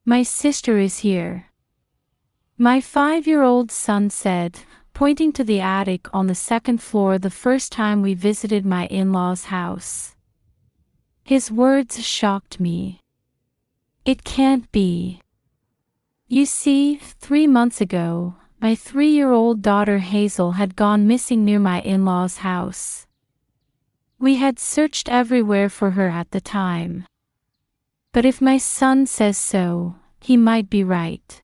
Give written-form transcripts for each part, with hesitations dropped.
My sister is here," my 5-year-old son said, pointing to the attic on the second floor the first time we visited my in-laws' house. His words shocked me. It can't be. You see, 3 months ago, my 3-year-old daughter Hazel had gone missing near my in-laws' house. We had searched everywhere for her at the time. But if my son says so, he might be right.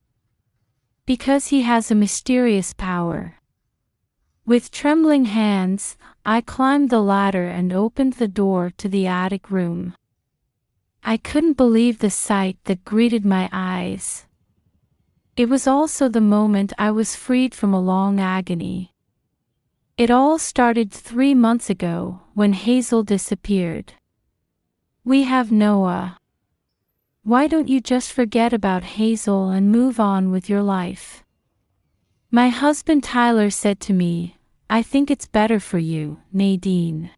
Because he has a mysterious power. With trembling hands, I climbed the ladder and opened the door to the attic room. I couldn't believe the sight that greeted my eyes. It was also the moment I was freed from a long agony. It all started 3 months ago, when Hazel disappeared. We have Noah. Why don't you just forget about Hazel and move on with your life? My husband Tyler said to me, "I think it's better for you, Nadine."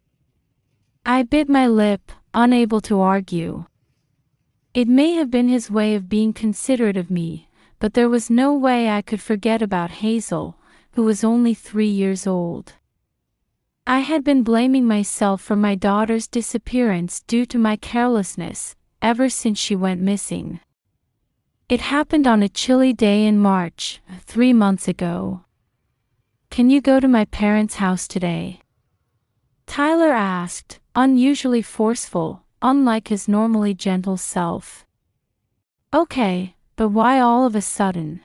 I bit my lip, unable to argue. It may have been his way of being considerate of me, but there was no way I could forget about Hazel, who was only 3 years old. I had been blaming myself for my daughter's disappearance due to my carelessness, ever since she went missing. It happened on a chilly day in March, 3 months ago. "Can you go to my parents' house today?" Tyler asked, unusually forceful, unlike his normally gentle self. "Okay, but why all of a sudden?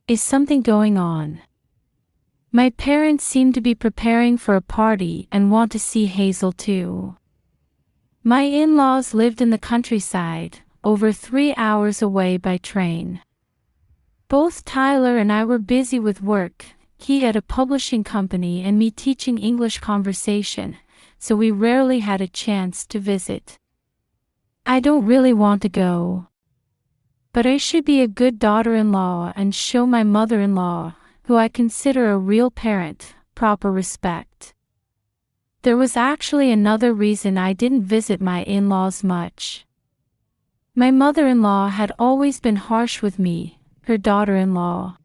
Is something going on?" My parents seem to be preparing for a party and want to see Hazel too. My in-laws lived in the countryside, over 3 hours away by train. Both Tyler and I were busy with work, he at a publishing company and me teaching English conversation, so we rarely had a chance to visit. I don't really want to go. But I should be a good daughter-in-law and show my mother-in-law, who I consider a real parent, proper respect. There was actually another reason I didn't visit my in-laws much. My mother-in-law had always been harsh with me, her daughter-in-law.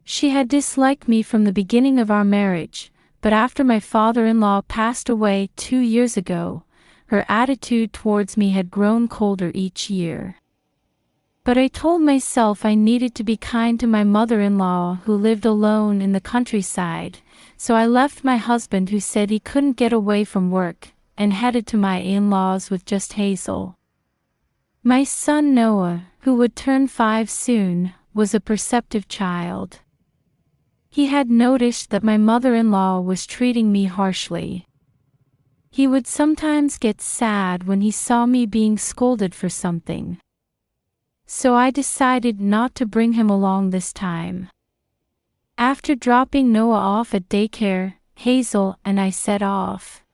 She had disliked me from the beginning of our marriage, but after my father-in-law passed away 2 years ago, her attitude towards me had grown colder each year. But I told myself I needed to be kind to my mother-in-law who lived alone in the countryside, so I left my husband who said he couldn't get away from work, and headed to my in-laws with just Hazel. My son Noah, who would turn 5 soon, was a perceptive child. He had noticed that my mother-in-law was treating me harshly. He would sometimes get sad when he saw me being scolded for something. So I decided not to bring him along this time. After dropping Noah off at daycare, Hazel and I set off.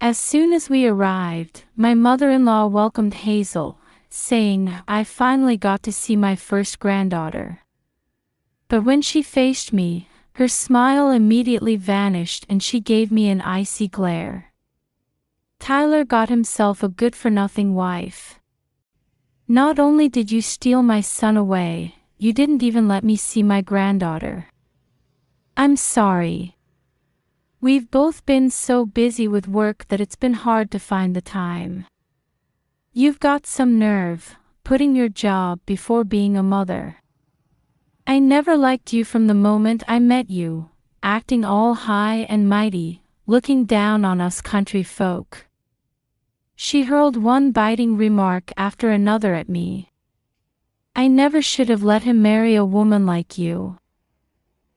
As soon as we arrived, my mother-in-law welcomed Hazel, saying, "I finally got to see my first granddaughter." But when she faced me, her smile immediately vanished and she gave me an icy glare. Tyler got himself a good-for-nothing wife. "Not only did you steal my son away, you didn't even let me see my granddaughter." "I'm sorry. We've both been so busy with work that it's been hard to find the time." "You've got some nerve, putting your job before being a mother. I never liked you from the moment I met you, acting all high and mighty, looking down on us country folk." She hurled one biting remark after another at me. "I never should have let him marry a woman like you.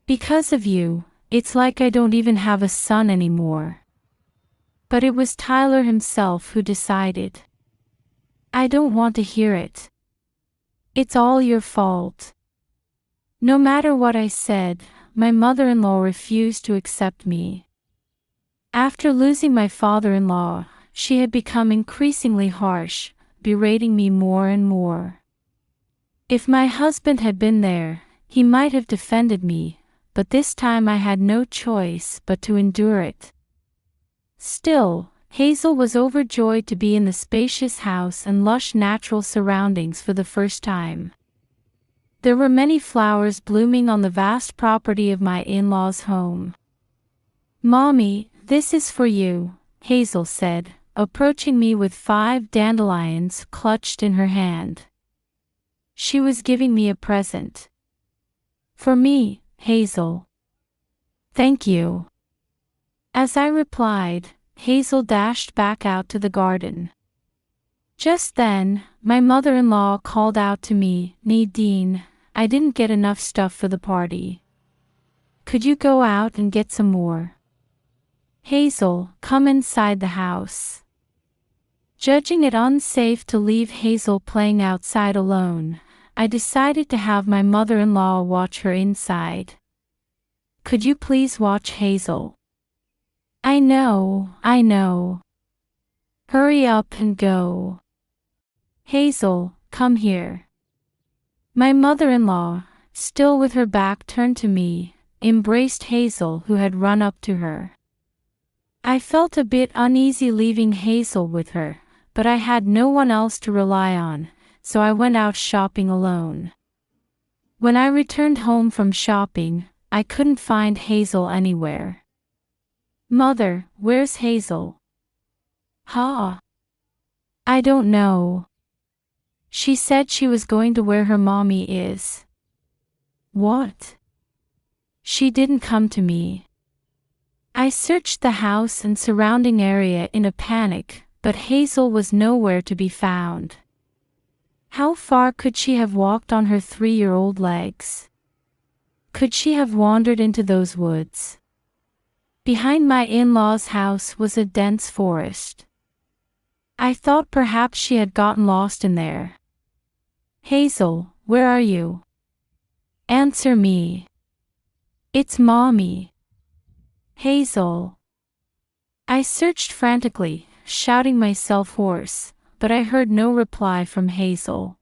Because of you, it's like I don't even have a son anymore." But it was Tyler himself who decided. "I don't want to hear it. It's all your fault." No matter what I said, my mother-in-law refused to accept me. After losing my father-in-law, she had become increasingly harsh, berating me more and more. If my husband had been there, he might have defended me, but this time I had no choice but to endure it. Still, Hazel was overjoyed to be in the spacious house and lush natural surroundings for the first time. There were many flowers blooming on the vast property of my in-laws' home. "Mommy, this is for you," Hazel said, approaching me with 5 dandelions clutched in her hand. She was giving me a present. "For me, Hazel." "Thank you." As I replied, Hazel dashed back out to the garden. Just then, my mother-in-law called out to me, "Nadine, I didn't get enough stuff for the party. Could you go out and get some more?" "Hazel, come inside the house." Judging it unsafe to leave Hazel playing outside alone, I decided to have my mother-in-law watch her inside. "Could you please watch Hazel?" I know. Hurry up and go." "Hazel, come here." My mother-in-law, still with her back turned to me, embraced Hazel, who had run up to her. I felt a bit uneasy leaving Hazel with her, but I had no one else to rely on, so I went out shopping alone. When I returned home from shopping, I couldn't find Hazel anywhere. "Mother, where's Hazel?" "Huh? I don't know. She said she was going to where her mommy is." "What?" "She didn't come to me." I searched the house and surrounding area in a panic, but Hazel was nowhere to be found. How far could she have walked on her 3-year-old legs? Could she have wandered into those woods? Behind my in-laws' house was a dense forest. I thought perhaps she had gotten lost in there. "Hazel, where are you? Answer me." "It's Mommy." "Hazel." I searched frantically, shouting myself hoarse, but I heard no reply from Hazel.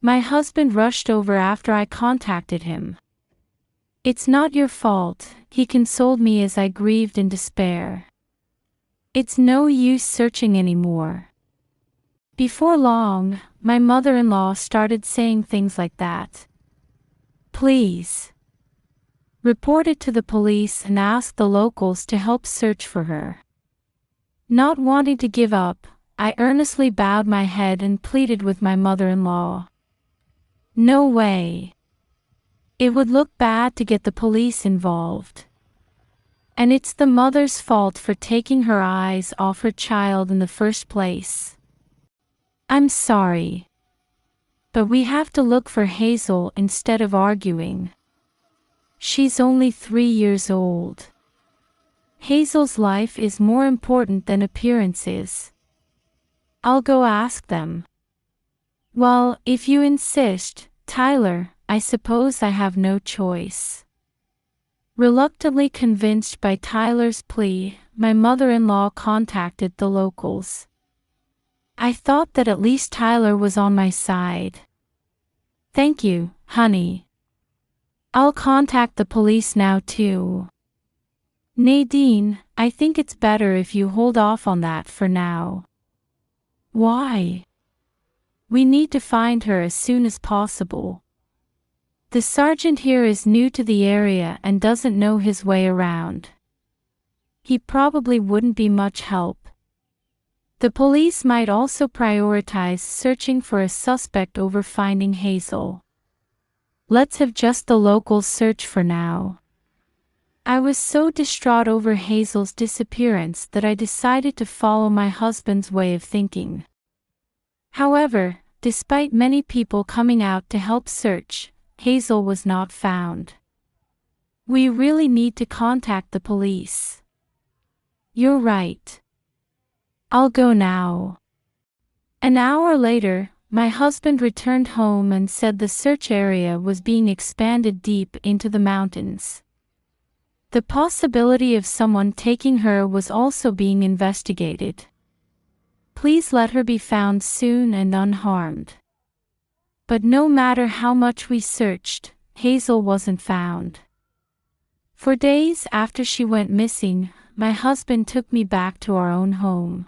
My husband rushed over after I contacted him. "It's not your fault," he consoled me as I grieved in despair. "It's no use searching anymore." Before long, my mother-in-law started saying things like that. "Please report it to the police and ask the locals to help search for her." Not wanting to give up, I earnestly bowed my head and pleaded with my mother-in-law. "No way. It would look bad to get the police involved. And it's the mother's fault for taking her eyes off her child in the first place. I'm sorry. But we have to look for Hazel instead of arguing. She's only 3 years old. Hazel's life is more important than appearances. I'll go ask them." "Well, if you insist, Tyler, I suppose I have no choice." Reluctantly convinced by Tyler's plea, my mother-in-law contacted the locals. I thought that at least Tyler was on my side. "Thank you, honey. I'll contact the police now too." "Nadine, I think it's better if you hold off on that for now." "Why?" "We need to find her as soon as possible. The sergeant here is new to the area and doesn't know his way around. He probably wouldn't be much help. The police might also prioritize searching for a suspect over finding Hazel. Let's have just the locals search for now." I was so distraught over Hazel's disappearance that I decided to follow my husband's way of thinking. However, despite many people coming out to help search, Hazel was not found. "We really need to contact the police." "You're right. I'll go now." An hour later, my husband returned home and said the search area was being expanded deep into the mountains. The possibility of someone taking her was also being investigated. "Please let her be found soon and unharmed." But no matter how much we searched, Hazel wasn't found. For days after she went missing, my husband took me back to our own home.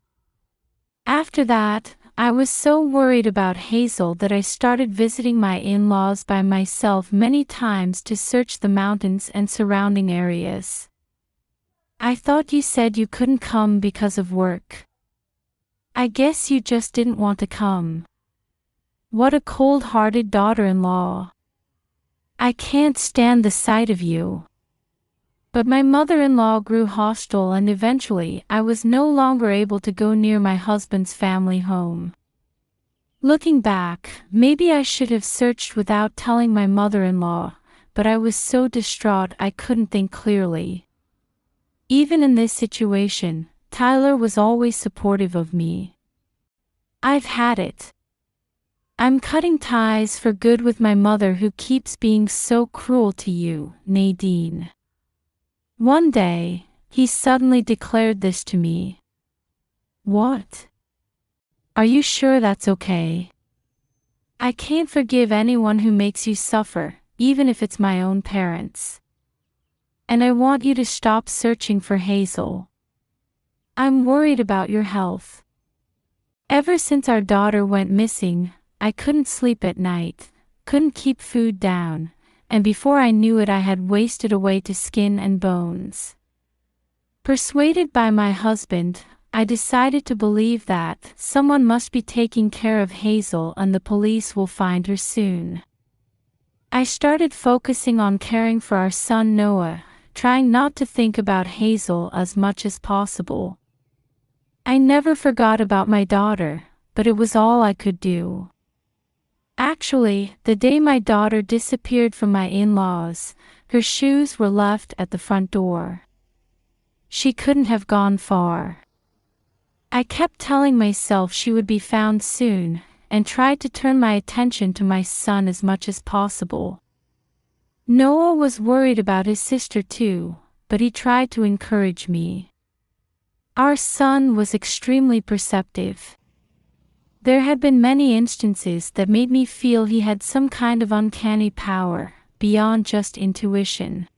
After that, I was so worried about Hazel that I started visiting my in-laws by myself many times to search the mountains and surrounding areas. I thought you said you couldn't come because of work. I guess you just didn't want to come. What a cold-hearted daughter-in-law. I can't stand the sight of you. But my mother-in-law grew hostile and eventually I was no longer able to go near my husband's family home. Looking back, maybe I should have searched without telling my mother-in-law, but I was so distraught I couldn't think clearly. Even in this situation, Tyler was always supportive of me. I've had it. I'm cutting ties for good with my mother who keeps being so cruel to you, Nadine. One day, he suddenly declared this to me. What? Are you sure that's okay? I can't forgive anyone who makes you suffer, even if it's my own parents. And I want you to stop searching for Hazel. I'm worried about your health. Ever since our daughter went missing, I couldn't sleep at night, couldn't keep food down, and before I knew it I had wasted away to skin and bones. Persuaded by my husband, I decided to believe that someone must be taking care of Hazel and the police will find her soon. I started focusing on caring for our son Noah, trying not to think about Hazel as much as possible. I never forgot about my daughter, but it was all I could do. Actually, the day my daughter disappeared from my in-laws, her shoes were left at the front door. She couldn't have gone far. I kept telling myself she would be found soon, and tried to turn my attention to my son as much as possible. Noah was worried about his sister too, but he tried to encourage me. Our son was extremely perceptive. There had been many instances that made me feel he had some kind of uncanny power, beyond just intuition.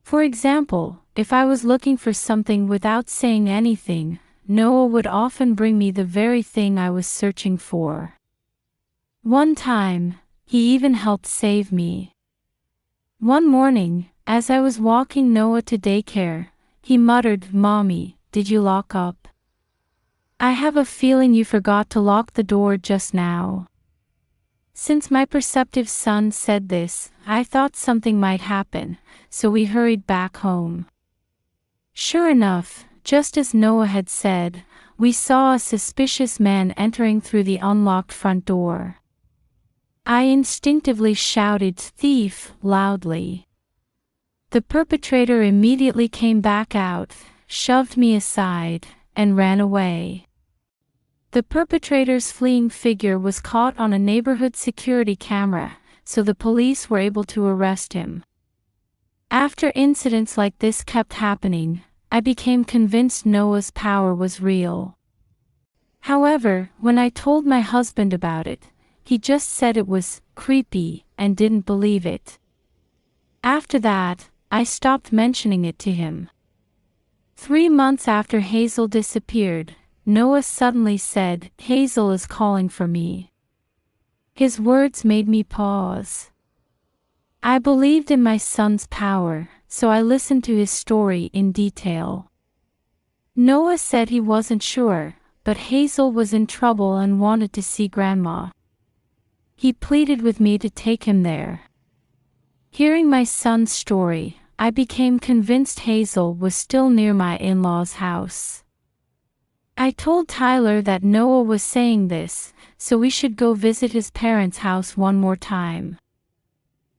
For example, if I was looking for something without saying anything, Noah would often bring me the very thing I was searching for. One time, he even helped save me. One morning, as I was walking Noah to daycare, he muttered, "Mommy, did you lock up? I have a feeling you forgot to lock the door just now." Since my perceptive son said this, I thought something might happen, so we hurried back home. Sure enough, just as Noah had said, we saw a suspicious man entering through the unlocked front door. I instinctively shouted, "Thief!" loudly. The perpetrator immediately came back out, shoved me aside, and ran away. The perpetrator's fleeing figure was caught on a neighborhood security camera, so the police were able to arrest him. After incidents like this kept happening, I became convinced Noah's power was real. However, when I told my husband about it, he just said it was creepy and didn't believe it. After that, I stopped mentioning it to him. 3 months after Hazel disappeared, Noah suddenly said, "Hazel is calling for me." His words made me pause. I believed in my son's power, so I listened to his story in detail. Noah said he wasn't sure, but Hazel was in trouble and wanted to see Grandma. He pleaded with me to take him there. Hearing my son's story, I became convinced Hazel was still near my in-laws' house. I told Tyler that Noah was saying this, so we should go visit his parents' house one more time.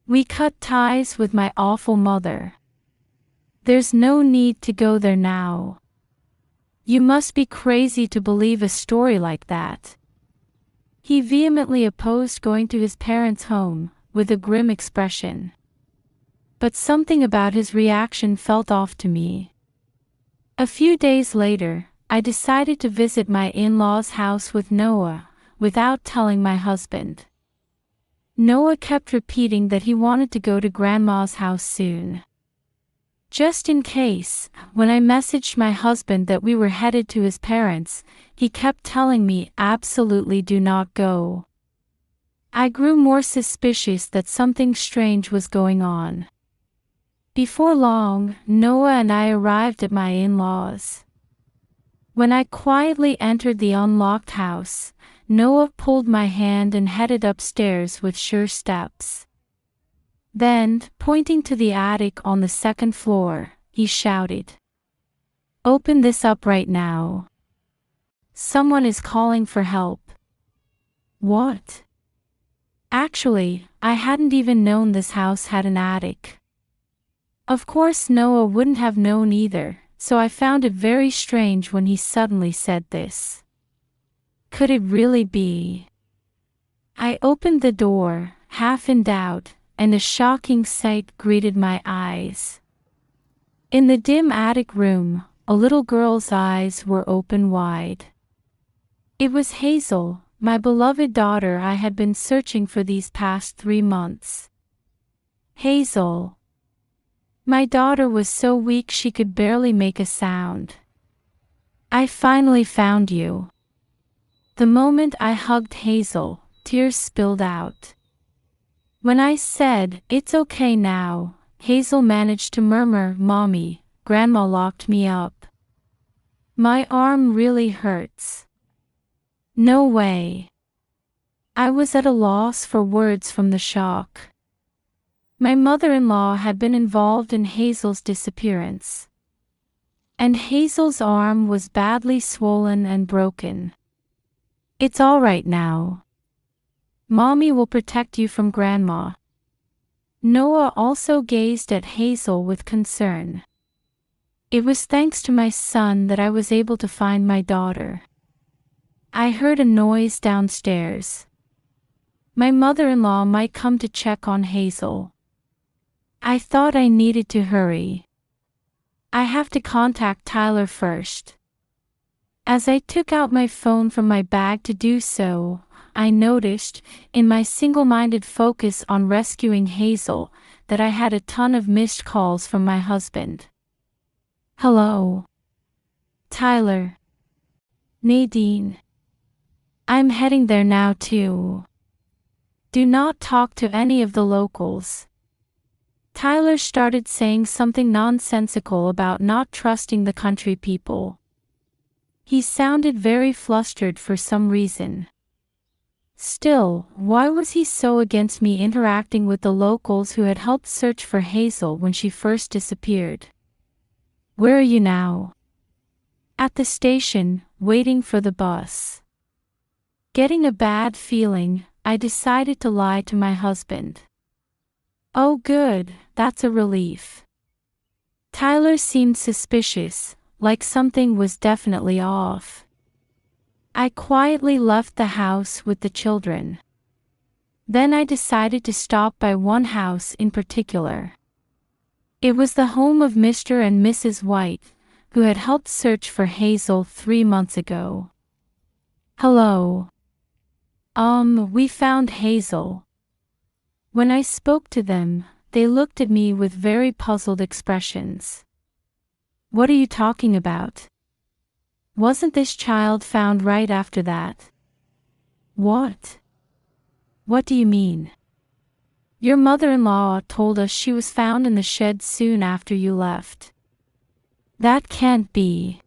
We cut ties with my awful mother. There's no need to go there now. You must be crazy to believe a story like that. He vehemently opposed going to his parents' home, with a grim expression. But something about his reaction felt off to me. A few days later, I decided to visit my in-laws' house with Noah, without telling my husband. Noah kept repeating that he wanted to go to Grandma's house soon. Just in case, when I messaged my husband that we were headed to his parents', he kept telling me absolutely do not go. I grew more suspicious that something strange was going on. Before long, Noah and I arrived at my in-laws. When I quietly entered the unlocked house, Noah pulled my hand and headed upstairs with sure steps. Then, pointing to the attic on the second floor, he shouted, "Open this up right now. Someone is calling for help." What? Actually, I hadn't even known this house had an attic. Of course Noah wouldn't have known either, so I found it very strange when he suddenly said this. Could it really be? I opened the door, half in doubt, and a shocking sight greeted my eyes. In the dim attic room, a little girl's eyes were open wide. It was Hazel, my beloved daughter I had been searching for these past 3 months. Hazel. My daughter was so weak she could barely make a sound. I finally found you. The moment I hugged Hazel, tears spilled out. When I said, "It's okay now," Hazel managed to murmur, "Mommy, Grandma locked me up. My arm really hurts." No way. I was at a loss for words from the shock. My mother-in-law had been involved in Hazel's disappearance. And Hazel's arm was badly swollen and broken. "It's all right now. Mommy will protect you from Grandma." Noah also gazed at Hazel with concern. It was thanks to my son that I was able to find my daughter. I heard a noise downstairs. My mother-in-law might come to check on Hazel. I thought I needed to hurry. I have to contact Tyler first. As I took out my phone from my bag to do so, I noticed, in my single-minded focus on rescuing Hazel, that I had a ton of missed calls from my husband. "Hello. Tyler. Nadine. I'm heading there now too. Do not talk to any of the locals." Tyler started saying something nonsensical about not trusting the country people. He sounded very flustered for some reason. Still, why was he so against me interacting with the locals who had helped search for Hazel when she first disappeared? "Where are you now?" "At the station, waiting for the bus." Getting a bad feeling, I decided to lie to my husband. Oh good, that's a relief. Tyler seemed suspicious, like something was definitely off. I quietly left the house with the children. Then I decided to stop by one house in particular. It was the home of Mr. and Mrs. White, who had helped search for Hazel 3 months ago. "Hello. We found Hazel." When I spoke to them, they looked at me with very puzzled expressions. "What are you talking about? Wasn't this child found right after that?" "What? What do you mean?" "Your mother-in-law told us she was found in the shed soon after you left." "That can't be."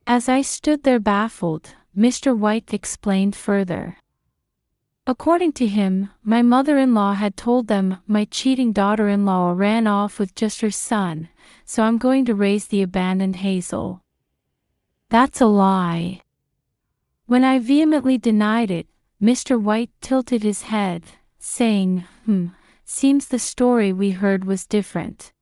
As I stood there baffled, Mr. White explained further. According to him, my mother-in-law had told them my cheating daughter-in-law ran off with just her son, so I'm going to raise the abandoned Hazel. "That's a lie." When I vehemently denied it, Mr. White tilted his head, saying, "Seems the story we heard was different."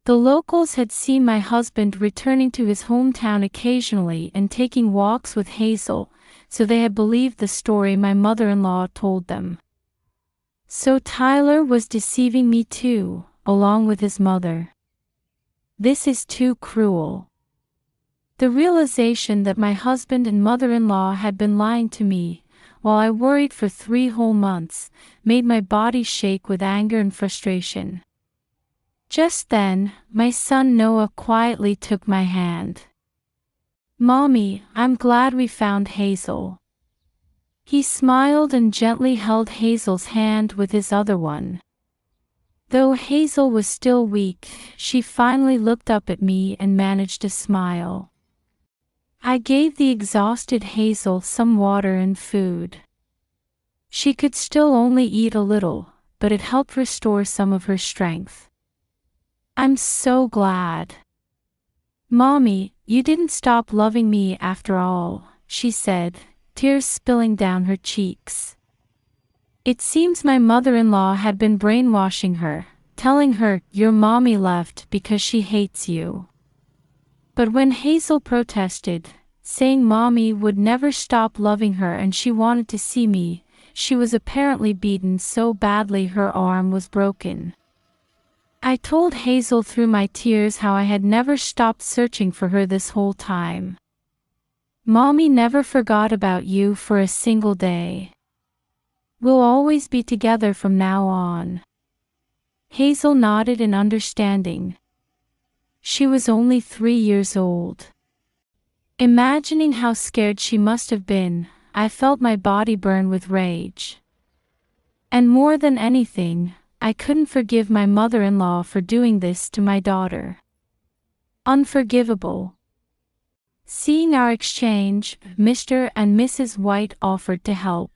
The locals had seen my husband returning to his hometown occasionally and taking walks with Hazel, so they had believed the story my mother-in-law told them. So Tyler was deceiving me too, along with his mother. This is too cruel. The realization that my husband and mother-in-law had been lying to me, while I worried for 3 whole months, made my body shake with anger and frustration. Just then, my son Noah quietly took my hand. "Mommy, I'm glad we found Hazel." He smiled and gently held Hazel's hand with his other one. Though Hazel was still weak, she finally looked up at me and managed a smile. I gave the exhausted Hazel some water and food. She could still only eat a little, but it helped restore some of her strength. "I'm so glad. Mommy, you didn't stop loving me after all," she said, tears spilling down her cheeks. It seems my mother-in-law had been brainwashing her, telling her, "Your mommy left because she hates you." But when Hazel protested, saying mommy would never stop loving her and she wanted to see me, she was apparently beaten so badly her arm was broken. I told Hazel through my tears how I had never stopped searching for her this whole time. "Mommy never forgot about you for a single day. We'll always be together from now on." Hazel nodded in understanding. She was only 3 years old. Imagining how scared she must have been, I felt my body burn with rage. And more than anything, I couldn't forgive my mother-in-law for doing this to my daughter. Unforgivable. Seeing our exchange, Mr. and Mrs. White offered to help.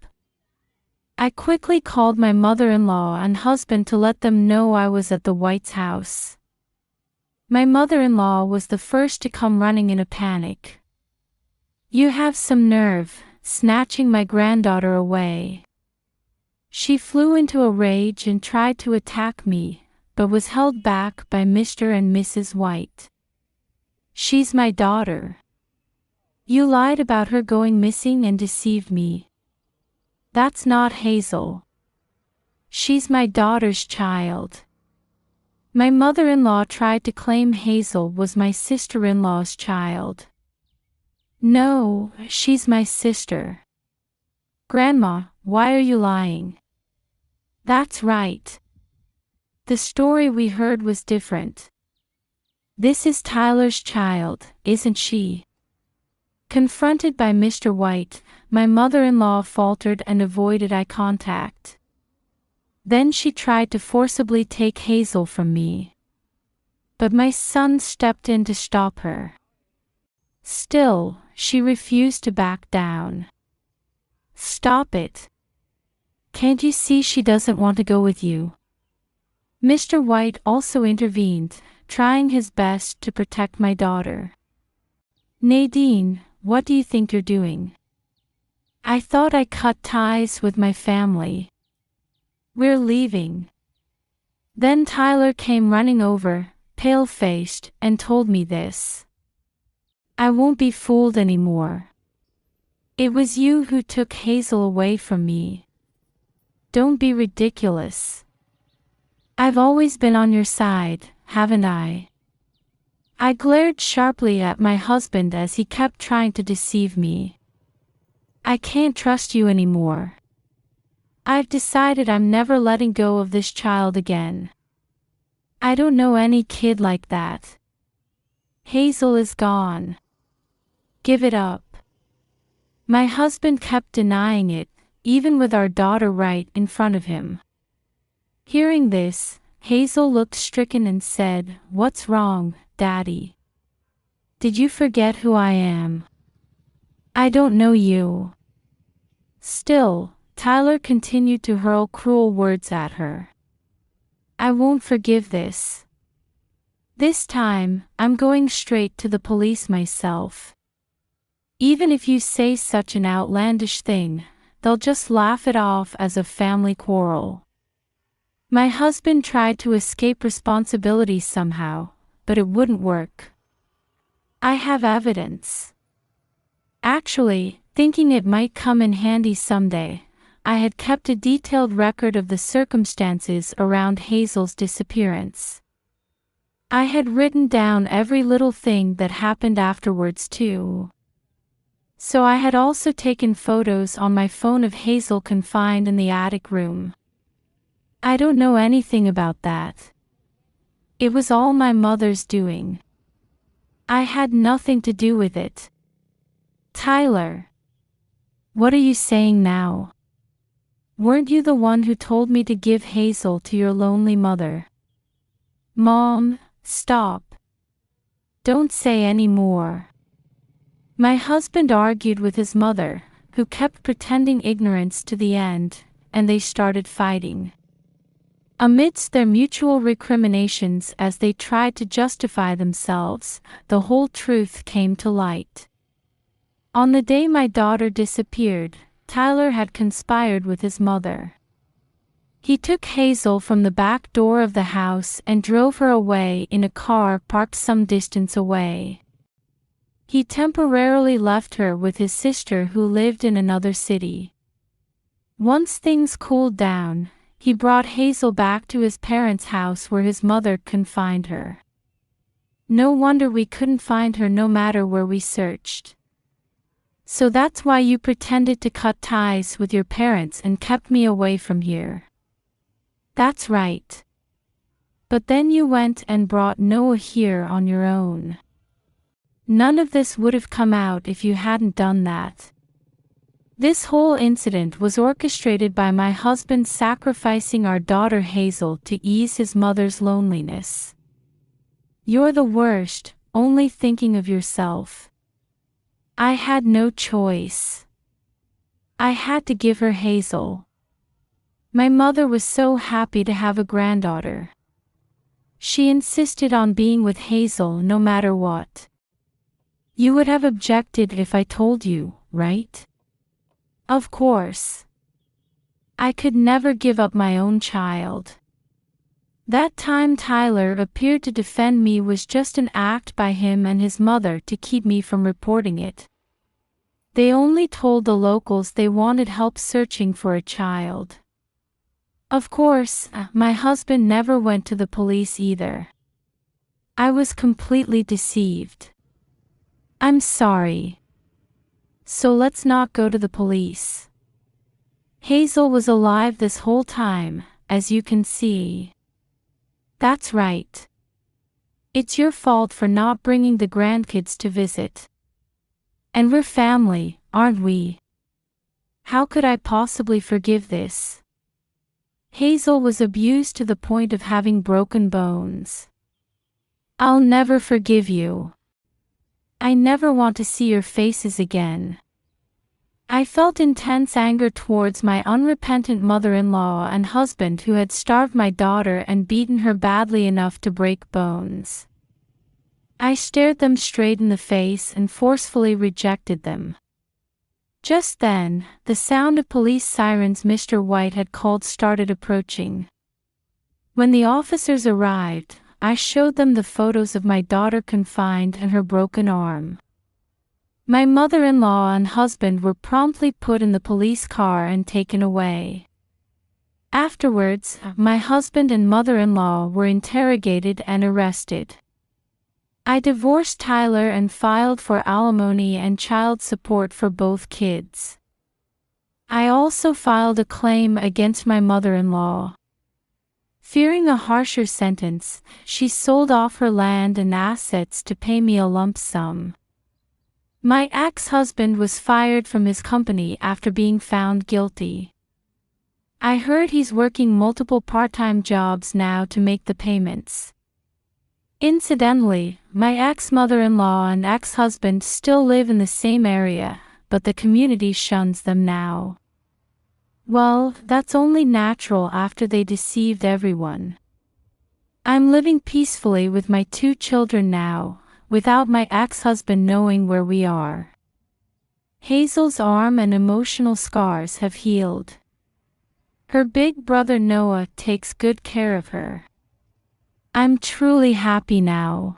I quickly called my mother-in-law and husband to let them know I was at the White's house. My mother-in-law was the first to come running in a panic. "You have some nerve," snatching my granddaughter away. She flew into a rage and tried to attack me, but was held back by Mr. and Mrs. White. "She's my daughter. You lied about her going missing and deceived me. That's not Hazel. She's my daughter's child." My mother-in-law tried to claim Hazel was my sister-in-law's child. "No, she's my sister." "Grandma, why are you lying?" "That's right. The story we heard was different. This is Tyler's child, isn't she?" Confronted by Mr. White, my mother-in-law faltered and avoided eye contact. Then she tried to forcibly take Hazel from me. But my son stepped in to stop her. Still, she refused to back down. "Stop it. Can't you see she doesn't want to go with you?" Mr. White also intervened, trying his best to protect my daughter. "Nadine, what do you think you're doing? I thought I cut ties with my family. We're leaving." Then Tyler came running over, pale-faced, and told me this. "I won't be fooled anymore. It was you who took Hazel away from me. Don't be ridiculous. I've always been on your side, haven't I?" I glared sharply at my husband as he kept trying to deceive me. "I can't trust you anymore. I've decided I'm never letting go of this child again. I don't know any kid like that. Hazel is gone. Give it up." My husband kept denying it, even with our daughter right in front of him. Hearing this, Hazel looked stricken and said, "What's wrong, Daddy? Did you forget who I am? I don't know you." Still, Tyler continued to hurl cruel words at her. "I won't forgive this. This time, I'm going straight to the police myself. Even if you say such an outlandish thing, they'll just laugh it off as a family quarrel." My husband tried to escape responsibility somehow, but it wouldn't work. "I have evidence." Actually, thinking it might come in handy someday, I had kept a detailed record of the circumstances around Hazel's disappearance. I had written down every little thing that happened afterwards too. So I had also taken photos on my phone of Hazel confined in the attic room. I don't know anything about that. It was all my mother's doing. I had nothing to do with it. Tyler. What are you saying now? Weren't you the one who told me to give Hazel to your lonely mother? Mom, stop. Don't say any more. My husband argued with his mother, who kept pretending ignorance to the end, and they started fighting. Amidst their mutual recriminations as they tried to justify themselves, the whole truth came to light. On the day my daughter disappeared, Tyler had conspired with his mother. He took Hazel from the back door of the house and drove her away in a car parked some distance away. He temporarily left her with his sister who lived in another city. Once things cooled down, he brought Hazel back to his parents' house where his mother confined her. No wonder we couldn't find her no matter where we searched. So that's why you pretended to cut ties with your parents and kept me away from here. That's right. But then you went and brought Noah here on your own. None of this would have come out if you hadn't done that. This whole incident was orchestrated by my husband sacrificing our daughter Hazel to ease his mother's loneliness. You're the worst, only thinking of yourself. I had no choice. I had to give her Hazel. My mother was so happy to have a granddaughter. She insisted on being with Hazel no matter what. You would have objected if I told you, right? Of course. I could never give up my own child. That time Tyler appeared to defend me was just an act by him and his mother to keep me from reporting it. They only told the locals they wanted help searching for a child. Of course, my husband never went to the police either. I was completely deceived. I'm sorry. So let's not go to the police. Hazel was alive this whole time, as you can see. That's right. It's your fault for not bringing the grandkids to visit. And we're family, aren't we? How could I possibly forgive this? Hazel was abused to the point of having broken bones. I'll never forgive you. I never want to see your faces again. I felt intense anger towards my unrepentant mother-in-law and husband who had starved my daughter and beaten her badly enough to break bones. I stared them straight in the face and forcefully rejected them. Just then, the sound of police sirens Mr. White had called started approaching. When the officers arrived, I showed them the photos of my daughter confined and her broken arm. My mother-in-law and husband were promptly put in the police car and taken away. Afterwards, my husband and mother-in-law were interrogated and arrested. I divorced Tyler and filed for alimony and child support for both kids. I also filed a claim against my mother-in-law. Fearing a harsher sentence, she sold off her land and assets to pay me a lump sum. My ex-husband was fired from his company after being found guilty. I heard he's working multiple part-time jobs now to make the payments. Incidentally, my ex-mother-in-law and ex-husband still live in the same area, but the community shuns them now. Well, that's only natural after they deceived everyone. I'm living peacefully with my 2 children now, without my ex-husband knowing where we are. Hazel's arm and emotional scars have healed. Her big brother Noah takes good care of her. I'm truly happy now.